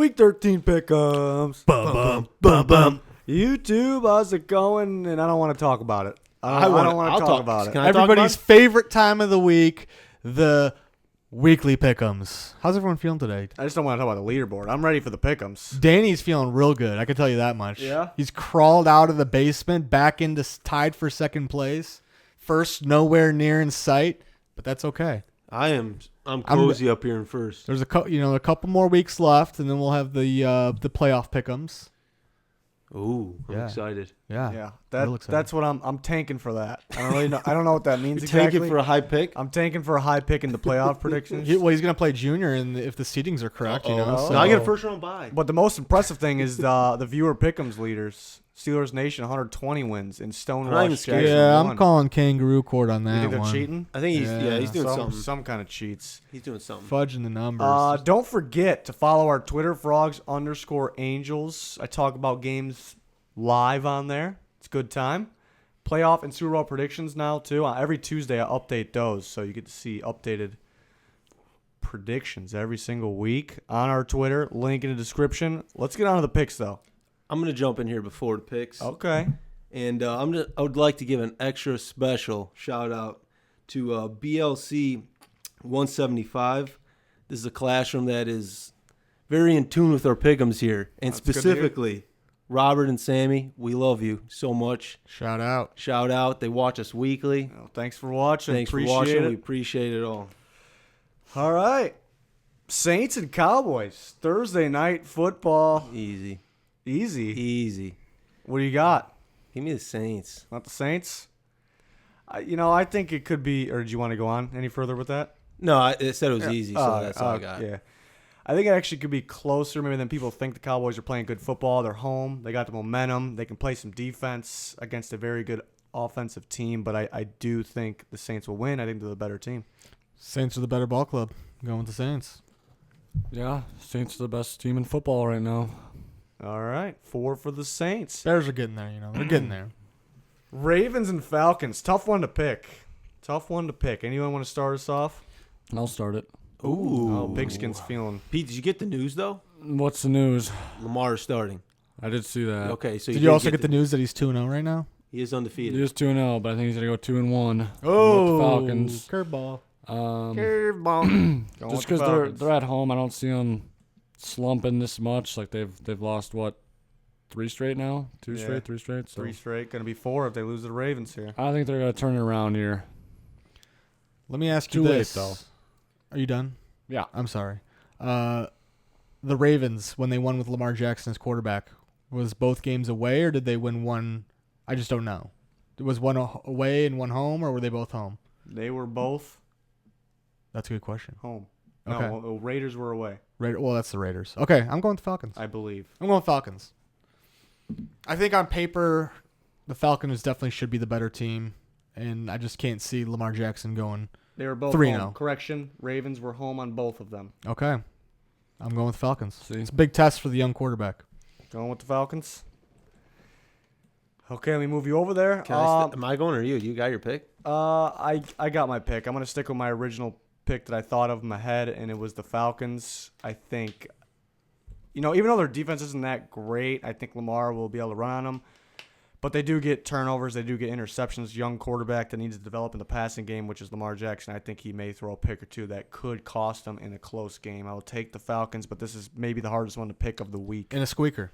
Week 13 pick'ems. Bum, bum, bum, bum. YouTube, how's it going? And I don't want to talk about it. I don't want to talk about it. Can I talk Everybody's about favorite time of the week, the weekly pick'ems. How's everyone feeling today? I just don't want to talk about the leaderboard. I'm ready for the pick'ems. Danny's feeling real good. I can tell you that much. Yeah? He's crawled out of the basement, back into tied for second place. First, nowhere near in sight, but that's okay. I'm cozy up here in first. There's a couple more weeks left, and then we'll have the playoff pick'ems. Ooh, I'm Yeah. excited. Yeah, Yeah, real excited. that's what I'm tanking for that. I don't really know. I don't know what that means You're exactly. tanking for a high pick? I'm tanking for a high pick in the playoff predictions. He's gonna play junior, and if the seedings are correct, Oh. No, I get a first round bye. But the most impressive thing is the viewer pick'ems leaders. Steelers Nation 120 wins in I'm Stonewall. not even scared. Yeah, I'm calling kangaroo court on that You think they're one. cheating? I think he's doing something. Some kind of cheats. He's doing something. Fudging the numbers. Don't forget to follow our Twitter, frogs_angels. I talk about games live on there. It's a good time. Playoff and Super Bowl predictions now, too. Every Tuesday, I update those, so you get to see updated predictions every single week on our Twitter. Link in the description. Let's get on to the picks, though. I'm gonna jump in here before the picks, Okay. and I would like to give an extra special shout out to BLC 175. This is a classroom that is very in tune with our pick'ems here, and That's good to hear. specifically Robert and Sammy. We love you so much. Shout out. Shout out. They watch us weekly. Well, thanks for watching. Thanks Appreciate for watching. it. We appreciate it all. All right. Saints and Cowboys. Thursday night football. Easy. Easy. What do you got? Give me the Saints. Not the Saints? I think it could be, or did you want to go on any further with that? No, I said it was easy, so that's all I got. Yeah. I think it actually could be closer maybe than people think. The Cowboys are playing good football. They're home. They got the momentum. They can play some defense against a very good offensive team, but I do think the Saints will win. I think they're the better team. Saints are the better ball club. Going with the Saints. Yeah, Saints are the best team in football right now. All right. 4 for the Saints. Bears are getting there, They're getting there. Ravens and Falcons. Tough one to pick. Anyone want to start us off? I'll start it. Ooh. Oh, Pigskin's feeling. Pete, did you get the news, though? What's the news? Lamar is starting. I did see that. Okay, so Did you also get the news that he's 2-0 right now? He is undefeated. He is 2-0, but I think he's going to go 2-1. Oh, With the Falcons. Curveball. Going Just with the because Falcons. they're at home, I don't see them slumping this much. Like they've lost, what, 3 straight now? 2 Yeah. straight, 3 straight? So 3 straight. Going to be 4 if they lose to the Ravens here. I think they're going to turn it around here. Let me ask you Too late, this. though. Are you done? Yeah. I'm sorry. The Ravens, when they won with Lamar Jackson as quarterback, was both games away or did they win one? I just don't know. Was one away and one home, or were they both home? They were both That's a good question. home. Okay. No, Raiders were away, Well, that's the Raiders. Okay, I'm going with Falcons. I believe. I'm going with Falcons. I think on paper, the Falcons definitely should be the better team, and I just can't see Lamar Jackson going. They were both 3-0. home. Correction, Ravens were home on both of them. Okay. I'm going with Falcons. See. It's a big test for the young quarterback. Going with the Falcons. Okay, let me move you over there. Am I going or you? You got your pick? I got my pick. I'm going to stick with my original pick that I thought of in my head, and it was the Falcons. I think, even though their defense isn't that great, I think Lamar will be able to run on them. But they do get turnovers. They do get interceptions. Young quarterback that needs to develop in the passing game, which is Lamar Jackson. I think he may throw a pick or two that could cost them in a close game. I will take the Falcons, but this is maybe the hardest one to pick of the week. In a squeaker.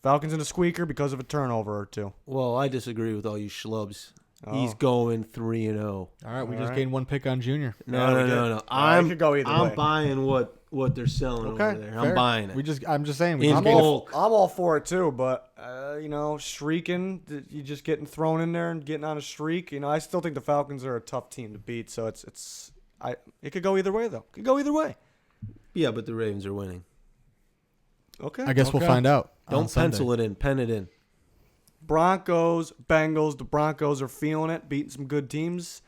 Falcons in a squeaker because of a turnover or two. Well, I disagree with all you schlubs. Oh. He's going 3-0. All right, we All just right. gained one pick on Junior. No. I could go either way. I'm buying what they're selling over there. fair. I'm buying it. I'm just saying. In just gained bulk. I'm all for it too, but streaking, you just getting thrown in there and getting on a streak. I still think the Falcons are a tough team to beat. So it could go either way though. It could go either way. Yeah, but the Ravens are winning. Okay. I guess we'll Okay. find out. Don't pencil it in. Pen it in. Broncos, Bengals. The Broncos are feeling it, beating some good teams,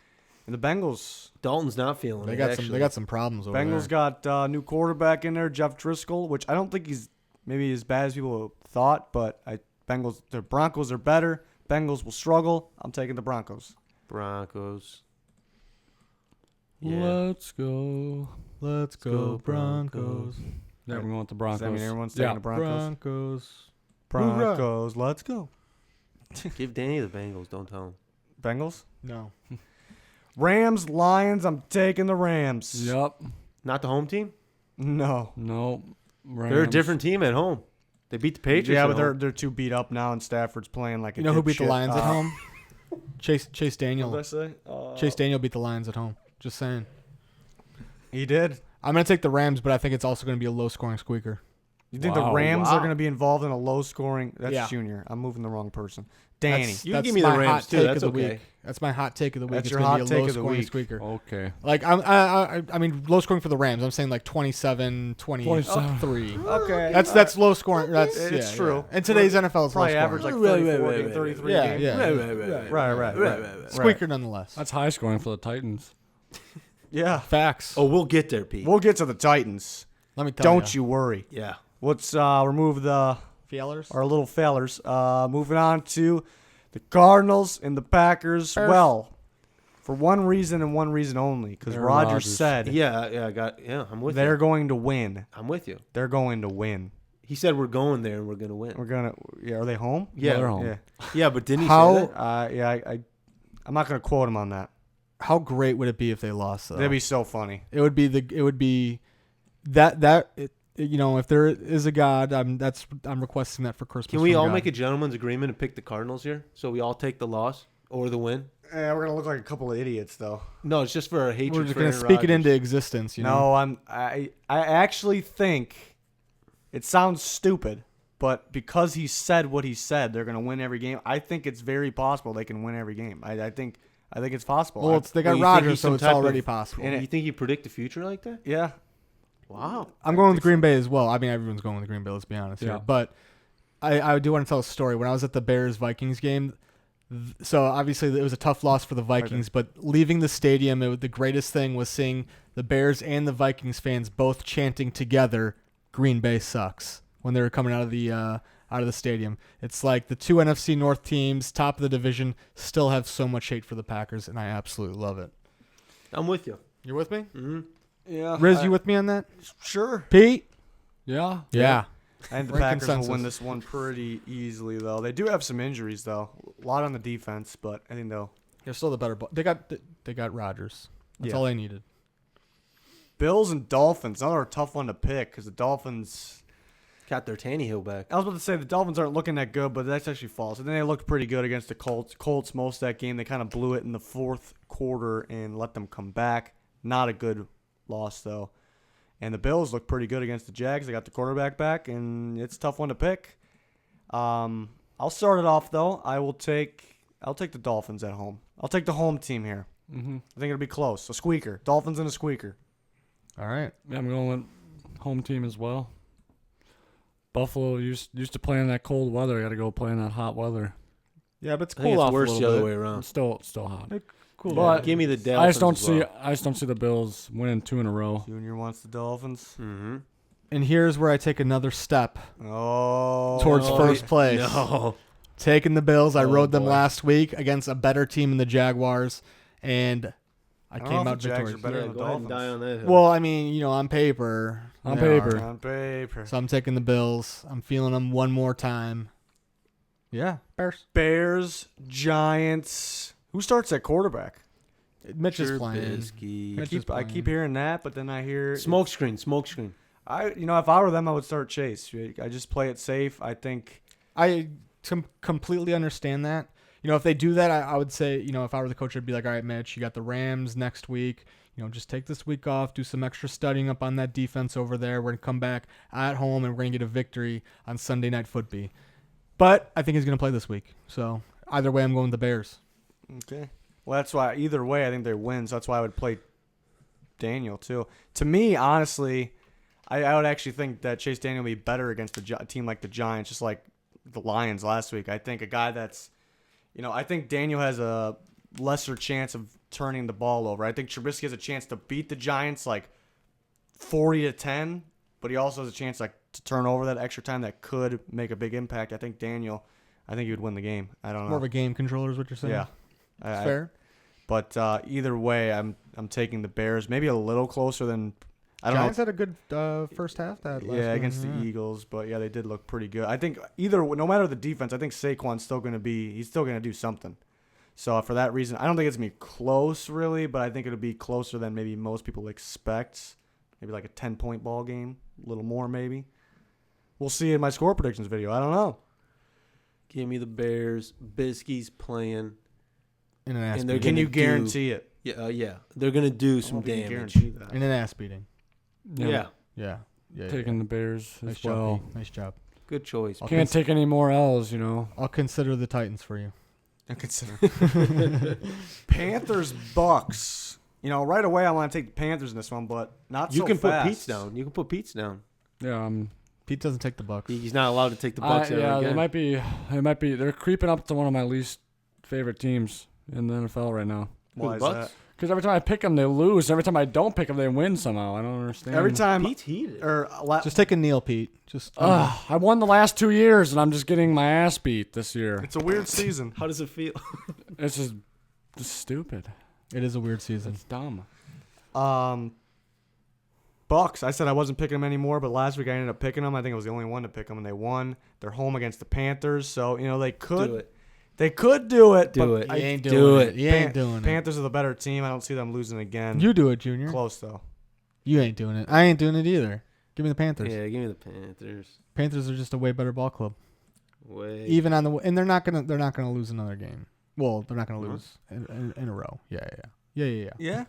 and the Bengals. Dalton's not feeling They it. got actually. some. They got some problems over Bengals there. got new quarterback in there, Jeff Driscoll, which I don't think he's maybe as bad as people thought, but the Broncos are better. Bengals will struggle. I'm taking the Broncos. Broncos. Yeah. Let's go. Let's go Broncos. Yeah, I'm going with the Does Broncos. that mean everyone's taking the Broncos? Broncos. Broncos, let's go. Give Danny the Bengals. Don't tell him. Bengals? No. Rams, Lions, I'm taking the Rams. Yep. Not the home team. No. No. Rams. They're a different team at home. They beat the Patriots. Yeah, at but home. they're too beat up now, and Stafford's playing like a You know who beat the dipshit. Lions at home? Chase Daniel. What did I say? Chase Daniel beat the Lions at home. Just saying. He did. I'm going to take the Rams, but I think it's also going to be a low-scoring squeaker. You think the Wow. Rams are Wow. going to be involved in a low-scoring? That's Yeah. Junior. I'm moving the wrong person. Danny. You can give me the my Rams, hot too. take That's of the okay. week. That's my hot take of the week. That's It's your going to hot be a take of the low-scoring week. squeaker. Okay. Like I mean low scoring for the Rams. I'm saying like 27, 27. 3. Okay. That's low scoring. That's It's yeah, true. Yeah. And today's NFL is Probably low average scoring. like Right, 34, right, right, 33 yeah, games. yeah. Right. Squeaker nonetheless. That's high scoring for the Titans. Yeah. Facts. Oh, we'll get there, Pete. We'll get to the Titans. Let me tell Don't you worry. Yeah. Let's remove Feelers? our little failers. Moving on to the Cardinals and the Packers. Bears. Well, for one reason and one reason only, because Aaron Rodgers Rodgers. said I'm with they're you. going to win. I'm with you. They're going to win. He said we're going there and we're going to win. We're gonna. Yeah, are they home? Yeah, they're home. Yeah. Yeah, but didn't he How- say that? Yeah. I'm not gonna quote him on that. How great would it be if they lost though? That'd be so funny. It would be if there is a God, I'm requesting that for Christmas. Can we from all God. make a gentleman's agreement and pick the Cardinals here? So we all take the loss or the win? Yeah, we're gonna look like a couple of idiots though. No, it's just for our hatred We're just for gonna Aaron speak it Rodgers. into existence, you know. No, I actually think it sounds stupid, but because he said what he said, they're gonna win every game. I think it's very possible they can win every game. I think it's possible. Well, they got Well, you think Rodgers, he's so some it's type of- already possible. And You think you predict the future like that? yeah. Wow. I'm going with Green Bay as well. I mean, everyone's going with Green Bay. Let's be honest Yeah. here. But I do want to tell a story. When I was at the Bears Vikings game, so obviously it was a tough loss for the Vikings. But leaving the stadium, the greatest thing was seeing the Bears and the Vikings fans both chanting together, "Green Bay sucks," when they were coming out of the stadium. It's like the two NFC North teams, top of the division, still have so much hate for the Packers, and I absolutely love it. I'm with you. You're with me, Mm-hmm. Yeah. Riz? You with me on that? Sure. Pete? Yeah. Yeah. I think the We're in Packers will consensus. win this one pretty easily, though. They do have some injuries, though. A lot on the defense, but I think they'll. They're still the better. They got Rodgers. That's Yeah. all they needed. Bills and Dolphins. Another tough one to pick because the Dolphins. Got their Tannehill back. I was about to say the Dolphins aren't looking that good, but that's actually false. And then they looked pretty good against the Colts. Colts most of that game. They kind of blew it in the fourth quarter and let them come back. Not a good loss, though. And the Bills look pretty good against the Jags. They got the quarterback back, and it's a tough one to pick. I'll start it off, though. I'll take the Dolphins at home. I'll take the home team here. Mm-hmm. I think it'll be close. A squeaker. Dolphins and a squeaker. All right. Yeah, I'm going with home team as well. Buffalo used to play in that cold weather. Got to go play in that hot weather. Yeah, but it's I think cool it's off worse a the little other bit. way around. It's still hot. Cool. But Give me the Dolphins. I just don't as see. well. I just don't see the Bills winning 2 in a row. Junior wants the Dolphins. Mm-hmm. And here's where I take another step Oh. towards no. first place. No. Taking the Bills. I Oh, rode them boy. last week against a better team in the Jaguars, and I don't know came if out the Jags are victorious. better Yeah, than the go ahead and Dolphins. die on that hill. Well, I mean, on paper. On they paper. are. On paper. So I'm taking the Bills. I'm feeling them one more time. Yeah, Bears. Bears, Giants. Who starts at quarterback? Mitch is playing. Trubisky. Mitch is I playing. keep hearing that, but then I hear Smoke screen. if I were them, I would start Chase. I just play it safe. I think. I completely understand that. If they do that, I would say, if I were the coach, I'd be like, all right, Mitch, you got the Rams next week. Just take this week off, do some extra studying up on that defense over there. We're going to come back at home, and we're going to get a victory on Sunday Night Football. But I think he's going to play this week. So either way, I'm going with the Bears. Okay. Well, that's why either way, I think they win. So that's why I would play Daniel too. To me, honestly, I would actually think that Chase Daniel would be better against a team like the Giants, just like the Lions last week. I think a guy that's, I think Daniel has a lesser chance of turning the ball over. I think Trubisky has a chance to beat the Giants like 40-10, but he also has a chance to turn over that extra time that could make a big impact. I think Daniel, he would win the game. I don't know. More of a game controller is what you're saying? Yeah. Fair. But either way, I'm taking the Bears. Maybe a little closer than I don't Giants know. had a good first half. That last Yeah, game, against the Eagles, but yeah, they did look pretty good. I think no matter the defense, I think Saquon's still going to he's still going to do something. So for that reason, I don't think it's going to be close really, but I think it'll be closer than maybe most people expect. Maybe like a 10-point ball game, a little more maybe. We'll see in my score predictions video. I don't know. Give me the Bears. Bisky's playing. In an ass And they're beating. Can you do- guarantee it? Yeah. They're gonna do I some don't think you can damage. guarantee that. In an ass beating. Yeah. Yeah. Taking the Bears Nice as job, well. Pete. Nice job. Good choice. I'll Can't take any more L's, you know. I'll consider the Titans for you. I consider Panthers Bucks. You know, right away I want to take the Panthers in this one, but not You so can fast. put Pete's down. You can put Pete's down. Yeah, Pete doesn't take the Bucks. He's not allowed to take the Bucks ever yeah, again. they might be. They're creeping up to one of my least favorite teams in the NFL right now. Why Who, is Bucks? that? Because every time I pick them, they lose. Every time I don't pick them, they win somehow. I don't understand. Every time Pete's heated. Just take a kneel, Pete. Just I won the last 2 years, and I'm just getting my ass beat this year. it's a weird season. How does it feel? It's just stupid. it is a weird season. It's dumb. Bucks. I said I wasn't picking them anymore, but last week I ended up picking them. I think I was the only one to pick them, and they won. They're home against the Panthers, so you know they could. Do it. They could do it. Do but it. You ain't do doing it. it. You ain't doing it. Panthers are the better team. I don't see them losing again. You do it, Junior. Close though. You ain't doing it. I ain't doing it either. Give me the Panthers. Yeah, give me the Panthers. Panthers are just a way better ball club. Way. Even on the and they're not gonna lose another game. Well, they're not gonna lose in a row. Yeah. Yeah.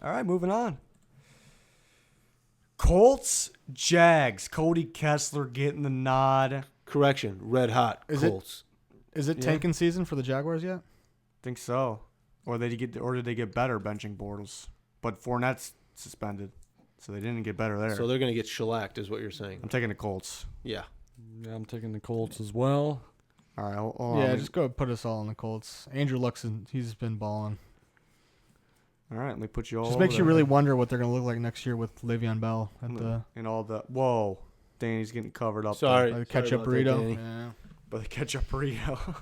All right, moving on. Colts Jags. Cody Kessler getting the nod. Correction. Red hot. Is it- Colts. Is it Yeah. tanking season for the Jaguars yet? Think so. Or did they get better benching Bortles? But Fournette's suspended, so they didn't get better there. So they're gonna get shellacked, is what you're saying. I'm taking the Colts. Yeah. Yeah, I'm taking the Colts as well. All right. hold on. Yeah, just go put us all on the Colts. Andrew Luxon, he's been balling. All right. Let me put you all. Just over makes you there. really wonder what they're gonna look like next year with Le'Veon Bell at the And all the whoa, Danny's getting covered up. Sorry. by the ketchup about that, burrito. Danny. Yeah. By the ketchup burrito.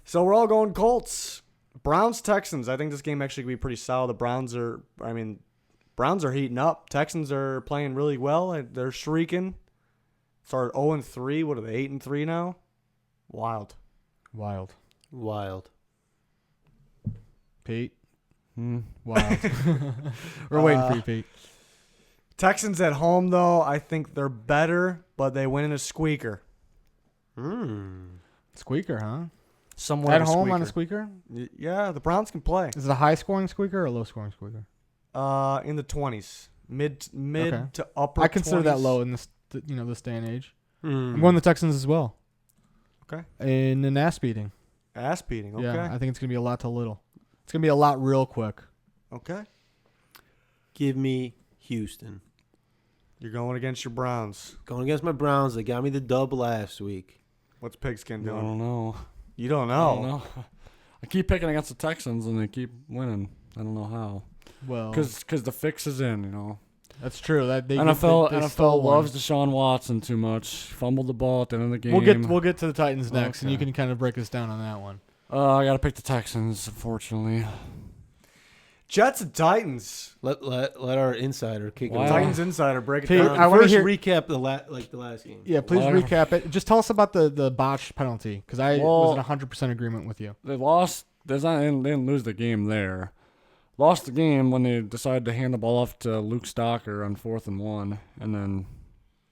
So we're all going Colts. Browns Texans. I think this game actually could be pretty solid. The Browns are heating up. Texans are playing really well. They're shrieking. Started 0-3. What are they? 8-3 now. Wild. Wild. Pete. Wild. We're waiting for you, Pete. Texans at home though. I think they're better, but they win in a squeaker. Squeaker, huh? Somewhere At in home on a squeaker? Yeah, the Browns can play. Is it a high scoring squeaker or a low scoring squeaker? In the 20s, mid Okay. to upper. I consider that 20s. low in this this day and age. I'm going the Texans as well. Okay. In an ass beating. Ass beating. Okay. Yeah, I think it's gonna be a lot to little. It's gonna be a lot real quick. Okay. Give me Houston. You're going against your Browns. Going against my Browns. They got me the dub last week. What's Pigskin I doing? don't know. You don't I know. don't know. I keep picking against the Texans, and they keep winning. I don't know how. Well, Because the fix is in, you know. that's true. That they NFL they stole loves one. Deshaun Watson too much. Fumbled the ball at the end of the game. We'll get to the Titans next, and you Okay. can kind of break us down on that one. I got to pick the Texans, unfortunately. Jets and Titans. Let our insider kick it Wow. off. Titans insider break it Pete, down. I wanna First, hear- recap the last game. Yeah, please Well, recap it. Just tell us about the botched penalty, because I was in 100% agreement with you. They lost. They didn't lose the game there. Lost the game when they decided to hand the ball off to Luke Stocker on 4th and 1, and then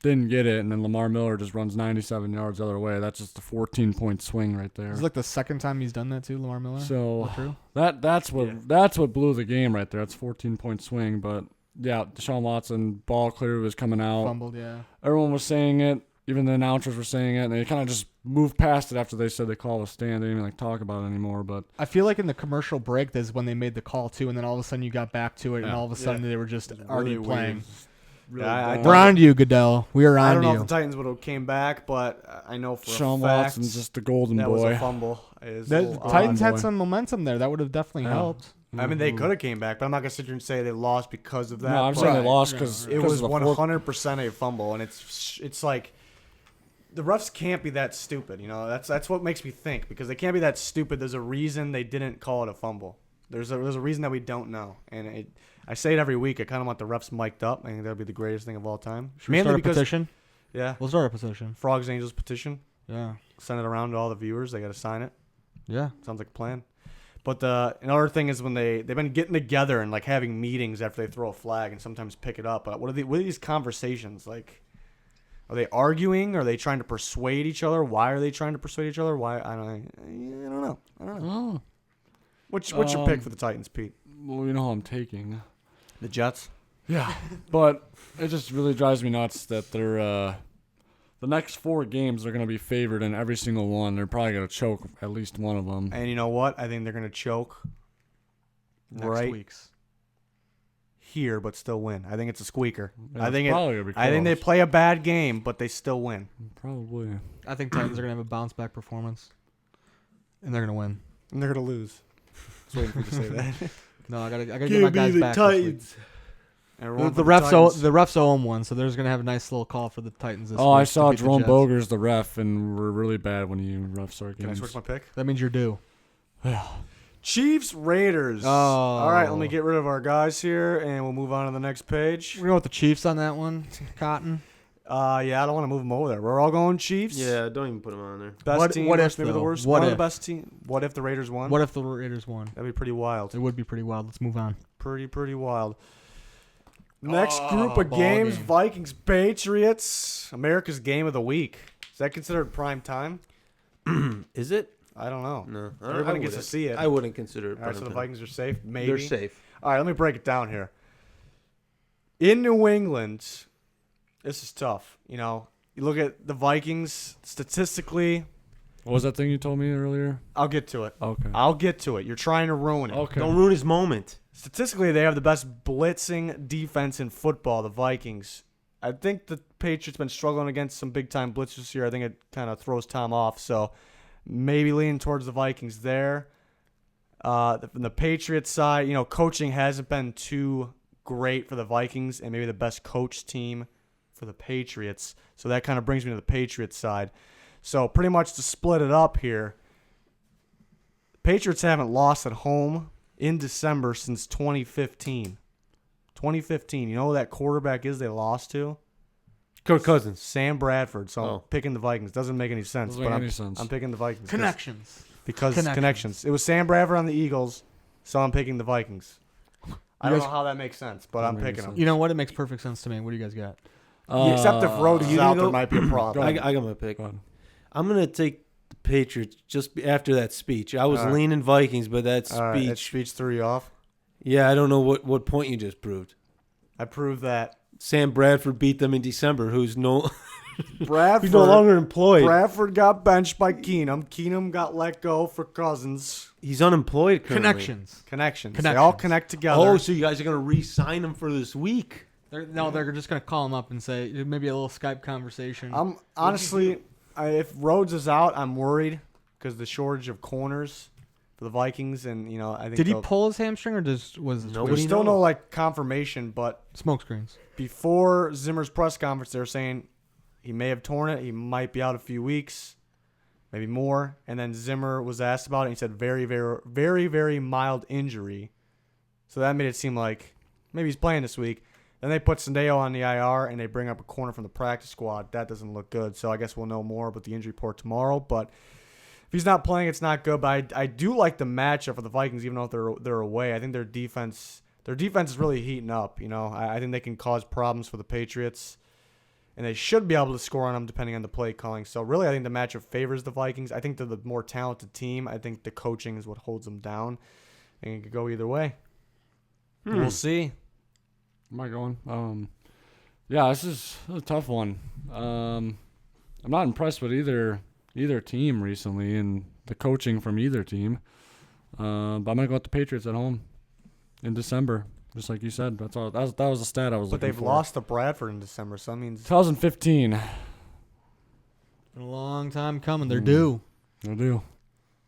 didn't get it, and then Lamar Miller just runs 97 yards the other way. That's just a 14-point swing right there. It's like the second time he's done that too, Lamar Miller. So Is that true? that's what blew the game right there. That's a 14-point swing, but yeah, Deshaun Watson ball clear was coming out. Fumbled, yeah. Everyone was saying it. Even the announcers were saying it, and they kind of just moved past it after they said they called a stand. They didn't even talk about it anymore. But I feel like in the commercial break, that's when they made the call too, and then all of a sudden you got back to it, and Yeah. all of a sudden they were just already Really playing. weird. really Yeah, I dumb. We're on to you, Goodell. We are I on don't to know you. if the Titans would have came back, but I know for Deshaun a fact Watson's just the golden that was a boy. fumble. It was a The little Titans odd. had some momentum there. That would have definitely Yeah. helped. I mean, they could have came back, but I'm not gonna sit here and say they lost because of that. No, I'm but saying they Right. lost because It was 100% a fumble, and it's like the refs can't be that stupid. You know, that's what makes me think, because they can't be that stupid. There's a reason they didn't call it a fumble. There's a reason that we don't know, and I say it every week. I kind of want the refs mic'd up. I think that would be the greatest thing of all time. Should we start a petition? Yeah. We'll start a petition. Frogs Angels petition. Yeah. Send it around to all the viewers. They got to sign it. Yeah. Sounds like a plan. But another thing is when they've been getting together and like having meetings after they throw a flag and sometimes pick it up. What are these conversations like? Are they arguing? Are they trying to persuade each other? Why are they trying to persuade each other? Why I don't know. Oh. What's your pick for the Titans, Pete? Well, you know who I'm taking. The Jets. Yeah, but it just really drives me nuts that they're the next 4 games they're going to be favored in every single one. They're probably going to choke at least one of them. And you know what? I think they're going to choke Next week's. here, but still win. I think it's a squeaker. Yeah, I think they close. play a bad game, but they still win. Probably. I think Titans are gonna have a bounce back performance, and they're gonna win. And they're going to lose. I was waiting for you to say that. No, I gotta get my guys back. This week. The refs owe them one, so they're just gonna have a nice little call for the Titans this week. I saw to beat the Jerome Jets. Boger's the ref, and we're really bad when you refs our Can I games. switch my pick? That means you're due. Chiefs, Raiders. Oh. All right, let me get rid of our guys here, and we'll move on to the next page. We're going with the Chiefs on that one, Cotton. Yeah, I don't want to move them over there. We're all going Chiefs. Yeah, don't even put them on there. Best team what versus if, maybe the though? worst. What One of if? the best team. What if the Raiders won? What if the Raiders won? That'd be pretty wild. It would be pretty wild. Let's move on. Pretty wild. Next group of ball games: game. Vikings Patriots. America's game of the week. Is that considered prime time? Is it? I don't know. No. Everybody gets to see it. I wouldn't consider it. All right, so the prime time. Vikings are safe. Maybe They're safe. All right, let me break it down here. In New England, this is tough. You know, you look at the Vikings statistically. What was that thing you told me earlier? I'll get to it. Okay. I'll get to it. You're trying to ruin it. Okay. Don't ruin his moment. Statistically, they have the best blitzing defense in football, the Vikings. I think the Patriots been struggling against some big-time blitzes this year. I think it kind of throws Tom off, so maybe leaning towards the Vikings there. From the Patriots side, you know, coaching hasn't been too great for the Vikings and maybe the best coach team for the Patriots. So that kind of brings me to the Patriots side. So pretty much to split it up here, Patriots haven't lost at home in December since 2015. 2015. You know who that quarterback is they lost to? Kirk Cousins. Sam Bradford. So I'm Oh. picking the Vikings. Doesn't make any sense, Doesn't but make I'm, any sense. I'm picking the Vikings. Connections. Because Connections. connections. It was Sam Bradford on the Eagles, so I'm picking the Vikings. I don't guys- know how that makes sense, but I'm Doesn't make picking them. sense. You know what? It makes perfect sense to me. What do you guys got? Except if Rhodes is you out, go- there might be a problem. I got my pick. Go ahead. I'm gonna take the Patriots just after that speech. I was All right. leaning Vikings, but that All right, that speech. speech threw you off. Yeah, I don't know what point you just proved. I proved that Sam Bradford beat them in December. Who's no Bradford, he's no longer employed. Bradford got benched by Keenum. Keenum got let go for Cousins. He's unemployed currently. Connections. Connections. They Connections. all connect together. Oh, so you guys are gonna re-sign him for this week? They're just gonna call him up and say maybe a little Skype conversation. I'm honestly, if Rhodes is out, I'm worried because the shortage of corners for the Vikings, and you know, I think Did he they'll- pull his hamstring or was Nobody There's Nobody still no knows. like confirmation, but smoke screens? before Zimmer's press conference, they were saying he may have torn it. He might be out a few weeks, maybe more. And then Zimmer was asked about it. And he said very, very, very, very mild injury. So that made it seem like maybe he's playing this week. Then they put Sandeo on the IR and they bring up a corner from the practice squad. That doesn't look good. So I guess we'll know more about the injury report tomorrow. But if he's not playing, it's not good. But I do like the matchup for the Vikings, even though they're away. I think their defense is really heating up. You know, I think they can cause problems for the Patriots. And they should be able to score on them depending on the play calling. So really, I think the matchup favors the Vikings. I think they're the more talented team. I think the coaching is what holds them down. And it could go either way. We'll see. Am I going? Yeah, this is a tough one. I'm not impressed with either team recently, and the coaching from either team. But I'm gonna go with the Patriots at home in December, just like you said. That's all. That was the stat I was But looking they've for. lost to Bradford in December, so that means 2015. Been a long time coming. They're Mm. due, I do.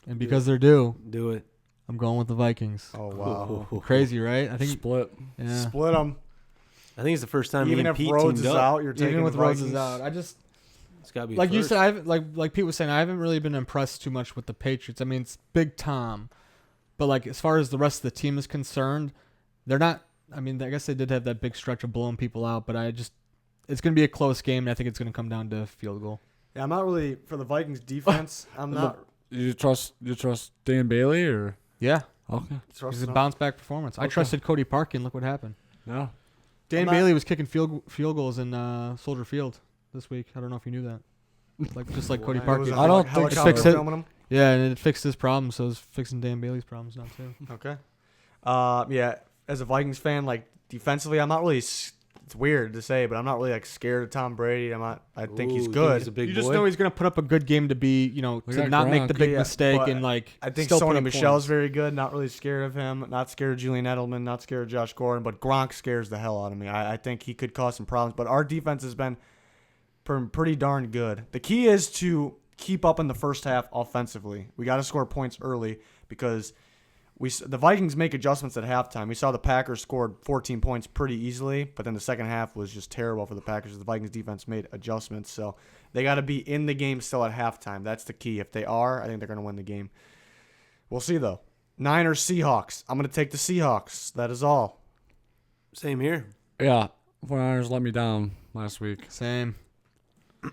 and because they're due, Do it. I'm going with the Vikings. oh wow, Crazy, right? I think. Split. Yeah. split them. I think it's the first time Even me if and Pete Rhodes teamed is up. out, you're taking Even with the Rhodes Vikings. is out, I just It's gotta be like you first. said. I haven't, like Pete was saying, I haven't really been impressed too much with the Patriots. I mean, it's Big Tom, but like as far as the rest of the team is concerned, they're not I mean, I guess they did have that big stretch of blowing people out, but it's going to be a close game, and I think it's going to come down to field goal. Yeah, I'm not really for the Vikings defense. I'm not. You trust Dan Bailey or Yeah. okay? It's a bounce back performance. I Okay. trusted Cody Parkey, and look what happened. No. Dan Bailey was kicking field goals in Soldier Field this week. I don't know if you knew that. Just like Cody Parkey. I don't think so. Fix it. Filming him? Yeah, and it fixed his problem, so it's fixing Dan Bailey's problems now too. Okay. Yeah, as a Vikings fan, like defensively, I'm not really. It's weird to say, but I'm not really like scared of Tom Brady. I think he's good. He's a big You boy. just know he's going to put up a good game to be, We to got not make Gronk. the big Yeah, mistake but and like. I think still put Sony up Michel's points. very good. Not really scared of him. Not scared of Julian Edelman. Not scared of Josh Gordon. But Gronk scares the hell out of me. I think he could cause some problems. But our defense has been pretty darn good. The key is to keep up in the first half offensively. We got to score points early because the Vikings make adjustments at halftime. We saw the Packers scored 14 points pretty easily, but then the second half was just terrible for the Packers. The Vikings defense made adjustments, so they got to be in the game still at halftime. That's the key. If they are, I think they're going to win the game. We'll see, though. Niners, Seahawks. I'm going to take the Seahawks. That is all. Same here. Yeah. 49ers let me down last week. Same.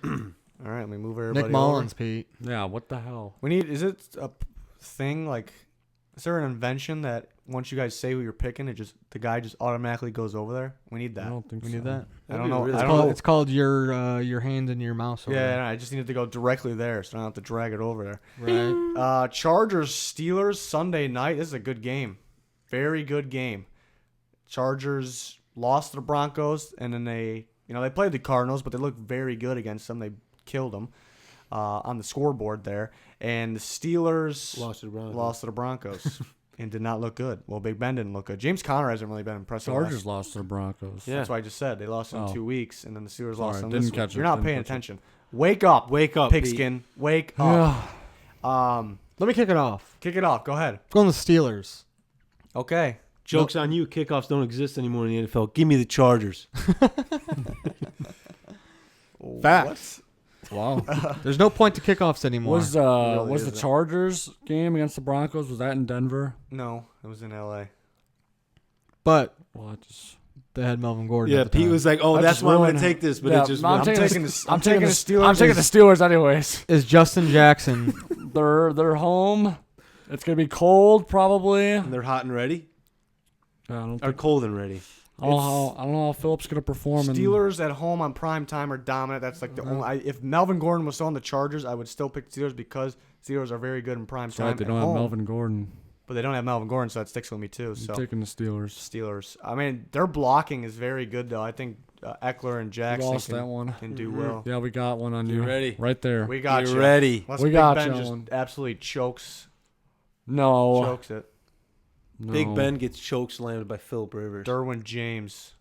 All right, let me move everybody Nick Mullins, over. Pete. Yeah. What the hell? Is it a thing like, is there an invention that once you guys say who you're picking, the guy just automatically goes over there? We need I that. don't think We so. need that. I don't know. Really I don't know. It's called your hand and your mouse. Over Yeah, I just needed to go directly there, so I don't have to drag it over there. there. Right. Chargers Steelers Sunday night. This is a good game, very good game. Chargers lost to the Broncos, and then they played the Cardinals, but they looked very good against them. They killed them on the scoreboard there, and the Steelers Lost to the the Broncos and did not look good. Well, Big Ben didn't look good. James Conner hasn't really been impressive. Chargers lost to the Broncos. Yeah. That's what I just said. They lost in Oh. 2 weeks, and then the Steelers Sorry, lost them didn't this catch week. it, You're not didn't paying catch it. attention. Wake up. Wake up, Pigskin. Wake up. Yeah. Let me kick it off. Kick it off. Go ahead. I'm going the Steelers. Okay. Joke's on you. Kickoffs don't exist anymore in the NFL. Give me the Chargers. Facts. Wow. There's no point to kickoffs anymore. was Really was the isn't. Chargers game against the Broncos? Was that in Denver? No, it was in L.A. But Well, just they had Melvin Gordon. Yeah, at the Pete time. was like, "Oh, I that's just why I'm going ruined- to take this," but Yeah, it just no, I'm went. taking the I'm taking the Steelers. I'm taking the Steelers anyways. is Justin Jackson. They're home. It's gonna be cold probably. And they're hot and ready, I don't or think, cold and ready. I don't know how Phillips gonna perform. Steelers at home on prime time are dominant. That's like the only. If Melvin Gordon was still on the Chargers, I would still pick Steelers because Steelers are very good in prime That's time. right, they at don't have home. Melvin Gordon. But they don't have Melvin Gordon, so that sticks with me too. I'm So taking the Steelers. Steelers. I mean, their blocking is very good though. I think Eckler and Jackson Lost that can, one. can do Mhm. well. Yeah, we got one on You you. ready? Right there. We got You're you. ready. Unless We Big got Ben you just on. absolutely chokes No. it. No. Big Ben gets choke slammed by Philip Rivers. Derwin James.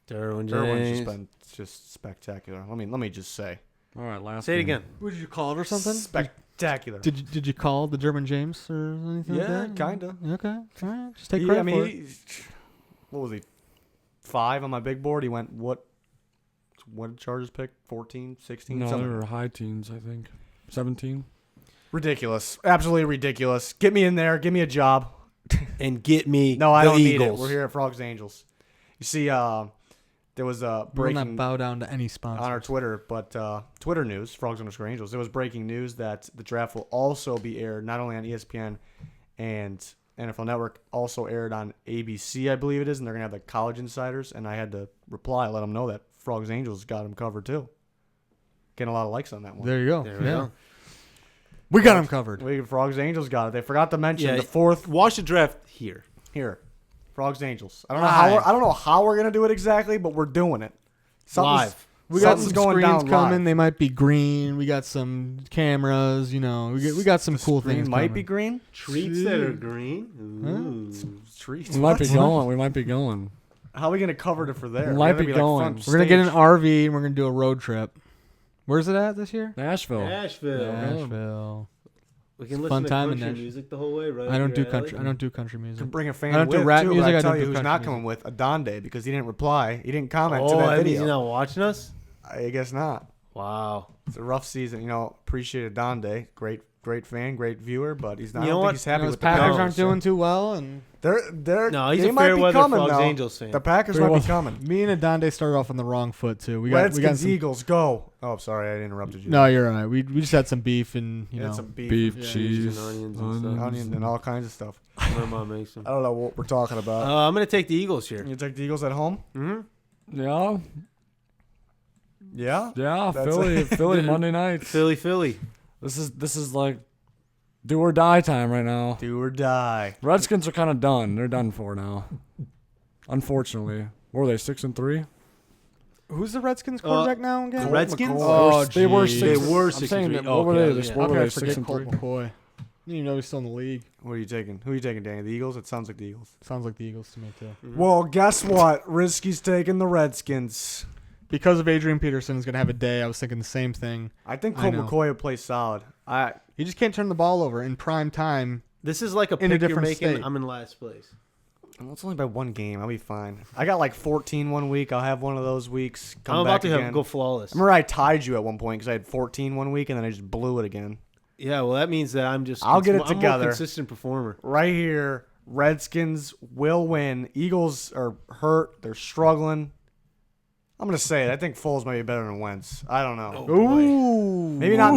Derwin Derwin's James. just spectacular. Let me just say. All right, last. Say it game. again. What did you call it or something? Spectacular. Did you call the German James or anything Yeah, like that? kinda. Okay. All right. Just take credit for it. What was he? 5 on my big board. He went what did Chargers pick? 14, 16, No, they something. were high teens, I think. 17. Ridiculous. Absolutely ridiculous. Get me in there. Give me a job. And get me No, I the don't need it. Eagles. We're here at Frogs Angels. You see, there was a We will not breaking bow down to any sponsor. on our Twitter, but Twitter news, Frogs_Angels. There was breaking news that the draft will also be aired not only on ESPN and NFL Network, also aired on ABC, I believe it is, and they're gonna have the college insiders. And I had to reply, let them know that Frogs Angels got them covered too. Getting a lot of likes on that one. There you go. There we yeah. go. We got him covered. Frogs Angels got it. They forgot to mention Yeah, the fourth Watch the draft here. here. Frogs Angels. I don't know how we're gonna do it exactly, but we're doing it. Live. We got Something's some going screens down coming. live. They might be green. We got some cameras. We got some cool Green things. might coming. be green. Treats that are green. Ooh. Treats. We might be What? going. We might be going. How are we gonna cover it for there? We We might have to be like, going. front We're gonna get an stage. RV and we're gonna do a road trip. Where's it at this year? Nashville. Nashville. Nashville. We can It's a listen fun to time in country Nash- music the whole way, right? I don't up do your country. alley? I don't do country Can music. bring a fan I don't do with rap too, music, but I I do tell you who's country not music. coming with Adonde because he didn't reply. He didn't comment to Oh, that that means video. you're not watching us? I guess not. Wow. It's a rough season. Appreciate Adonde. Great great fan, great viewer, but he's not. You I know don't what? think he's happy His with the Packers Packers. aren't doing too well, and They're No, he's they a might fair be weather coming, Frogs though. Angels fan. The Packers Fair might weather. be coming. me and Adonde started off on the wrong foot too. We got Redskins, some. Eagles, go. Oh, sorry, I interrupted you. No, you're all right. We just had some beef and We had some beef, Beef, Yeah. cheese, and onions and stuff. onion, and all kinds of stuff. My mom makes them. I don't know what we're talking about. I'm gonna take the Eagles here. You take the Eagles at home? Mm-hmm. Yeah, Yeah. yeah. That's Philly Monday night. Philly. This is like do or die time right now. Do or die. Redskins are kind of done. They're done for now. Unfortunately, what were they 6-3? Who's the Redskins quarterback now again? The Redskins? Oh, they were geez. 6. They were I'm 6 saying and that- 3. What were Okay, they? This yeah. what How were could I they? 6 forget Colt and 3. McCoy? You know he's still in the league. What are you taking? Who are you taking, Danny? The Eagles? It sounds like the Eagles. Sounds like the Eagles to me too. Well, guess what? Risky's taking the Redskins. Because of Adrian Peterson is going to have a day, I was thinking the same thing. I think I Colt know. McCoy would play solid. He just can't turn the ball over in prime time. This is like a In a pick you're different making. state. I'm in last place. Well, it's only by one game. I'll be fine. I got like 14 one week. I'll have one of those weeks. Come I'm about back to again. go flawless. I remember I tied you at one point because I had 14 one week and then I just blew it again. Yeah, well, that means that I'm just. I'll get it I'm a more together. consistent performer. Right here, Redskins will win. Eagles are hurt. They're struggling. I'm going to say it. I think Foles might be better than Wentz. I don't know. Ooh. Maybe not.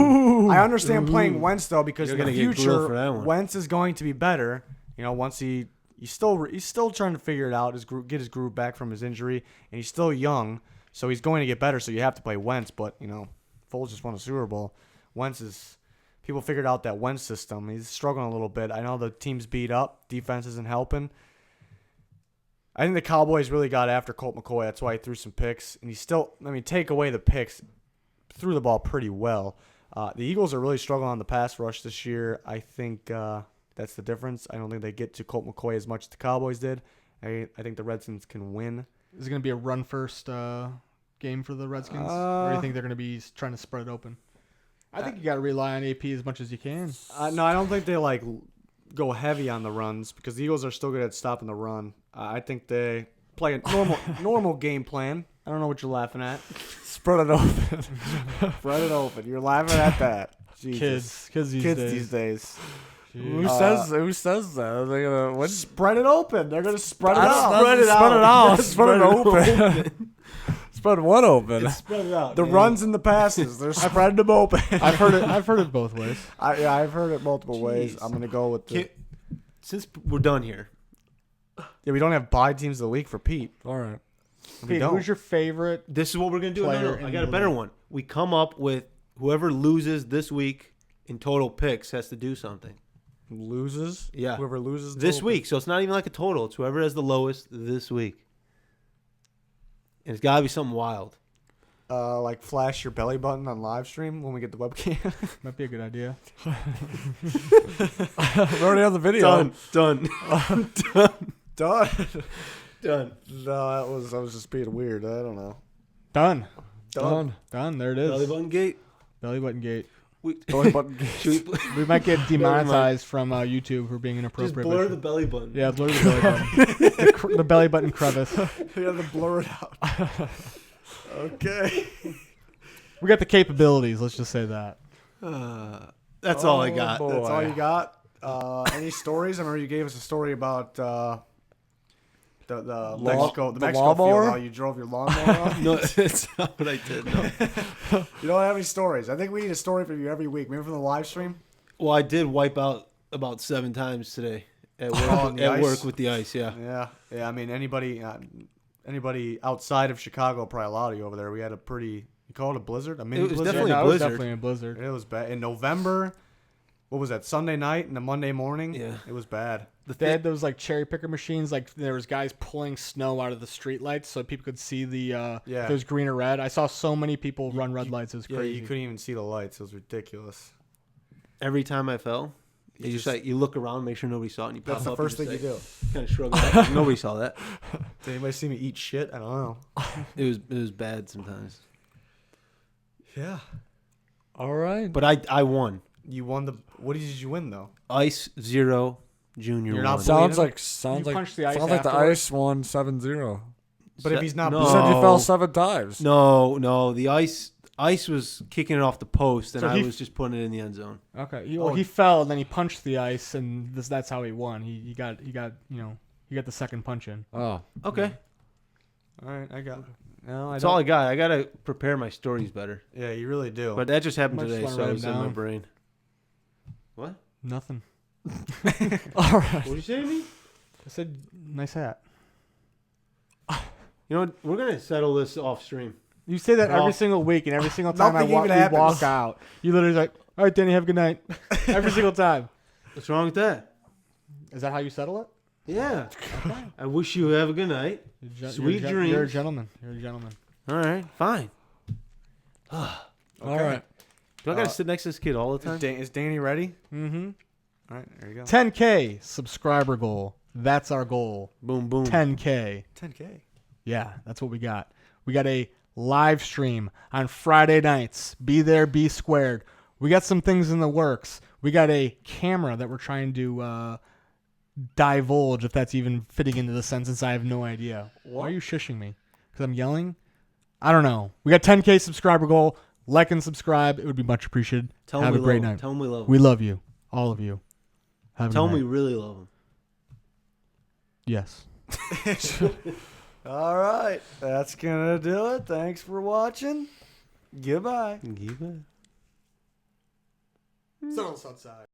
I understand playing Wentz, though, because You're in the gonna get grilled future, for that one. Wentz is going to be better. You know, once he's still trying to figure it out, get his groove back from his injury, and he's still young, so he's going to get better. So you have to play Wentz, but you know, Foles just won a Super Bowl. People figured out that Wentz system. He's struggling a little bit. I know the team's beat up, defense isn't helping. I think the Cowboys really got after Colt McCoy. That's why he threw some picks, and take away the picks, threw the ball pretty well. The Eagles are really struggling on the pass rush this year. I think that's the difference. I don't think they get to Colt McCoy as much as the Cowboys did. I think the Redskins can win. Is it going to be a run first game for the Redskins? Or do you think they're going to be trying to spread it open? I think you got to rely on AP as much as you can. No, I don't think they go heavy on the runs because the Eagles are still good at stopping the run. I think they play a normal game plan. I don't know what you're laughing at. Spread it open. Spread it open. You're laughing at that. Jesus. Kids These days. Who says that? They're gonna what? Spread it open. They're gonna spread it Spread out. it out. Spread it open. Spread one open. Spread it out. The runs and the passes. They're spreading them open. I've heard it both ways. I've heard it multiple ways. Jeez. I'm gonna go with the. Since we're done here, Yeah, we don't have bye teams of the week for Pete. All right. We Pete, don't. who's your favorite? this is what we're gonna do. Player I in got a the better league. one. We come up with whoever loses this week in total picks has to do something. Loses? Yeah. Whoever loses This total- week, so it's not even like a total. It's whoever has the lowest this week. And it's got to be something wild. Like flash your belly button on live stream when we get the webcam. Might be a good idea. We already have the video. Done. Done. Done. No, I was just being weird. I don't know. Done. Done. There it is. Belly button gate. Belly button gate. Belly button. Should we We might get demonetized from YouTube for being just inappropriate. blur the belly button? Yeah, blur the belly button. The belly button crevice. We have to blur it out. Okay. We got the capabilities. Let's just say that. That's all I got. boy. That's all you got. Any stories? I remember you gave us a story about the Mexico the Mexico lawnmower? field. How you drove your lawnmower off. No, that's not what I did. No. You don't have any stories. I think we need a story from you every week. Maybe from the live stream. Well, I did wipe out about 7 times today at work. on the at ice? work with the ice. Yeah. Yeah. I mean, anybody outside of Chicago probably allowed you over there. We had a pretty. You call it a blizzard? A mini It was blizzard? definitely a it was blizzard. definitely a blizzard. It was bad in November. What was that? Sunday night and a Monday morning. Yeah. It was bad. They had those like cherry picker machines. Like there was guys pulling snow out of the street lights so people could see the if it was green or red. I saw so many people run red lights. It was Yeah, crazy. you couldn't even see the lights. It was ridiculous. Every time I fell, you just like you look around, make sure nobody saw it, and you pop That's the up. first thing you do. Kind of shrug. Off. Nobody saw that. Did anybody see me eat shit? I don't know. It was bad sometimes. Yeah. All right. But I won. You won the. What did you win though? Ice 0, Junior You're 1. not Sounds bleeding? like You punched the ice sounds like the afterwards? ice won 7-0. But if he's not no, You said you fell 7 times. No, the ice. Ice was kicking it off the post, and So I he- was just putting it in the end zone. Okay. He fell and then he punched the ice, and that's how he won. He got the second punch in. Oh, Okay. All right, I got. No, That's all I got. I got to prepare my stories better. Yeah, you really do. But that just happened Might just today, wanna so write it was them in my down. brain. What? Nothing. All right. What did you say to me? I said nice hat. You know what? We're going to settle this off stream. You say that every Well, single week, and every single time nothing even we happens. walk out, you literally like, all right, Danny, have a good night. Every single time. What's wrong with that? Is that how you settle it? Yeah. I wish you have a good night. Sweet dreams. You're a gentleman. You're a gentleman. All right. Fine. all right. Do I got to sit next to this kid all the time? Is Danny ready? Mm-hmm. All right, there you go. 10K subscriber goal. That's our goal. Boom, boom. 10K. 10K. Yeah, that's what we got. We got a live stream on Friday nights. Be there, be squared. We got some things in the works. We got a camera that we're trying to divulge, if that's even fitting into the sentence. I have no idea. Why are you shushing me? Because I'm yelling? I don't know. We got 10K subscriber goal. Like and subscribe. It would be much appreciated. Tell Have him a we great love him. night. Tell him we love him. We love you. All of you. Have a Tell good him we night. really love him. Yes. All right, that's gonna do it. Thanks for watching. Goodbye. Give it. Sun's outside.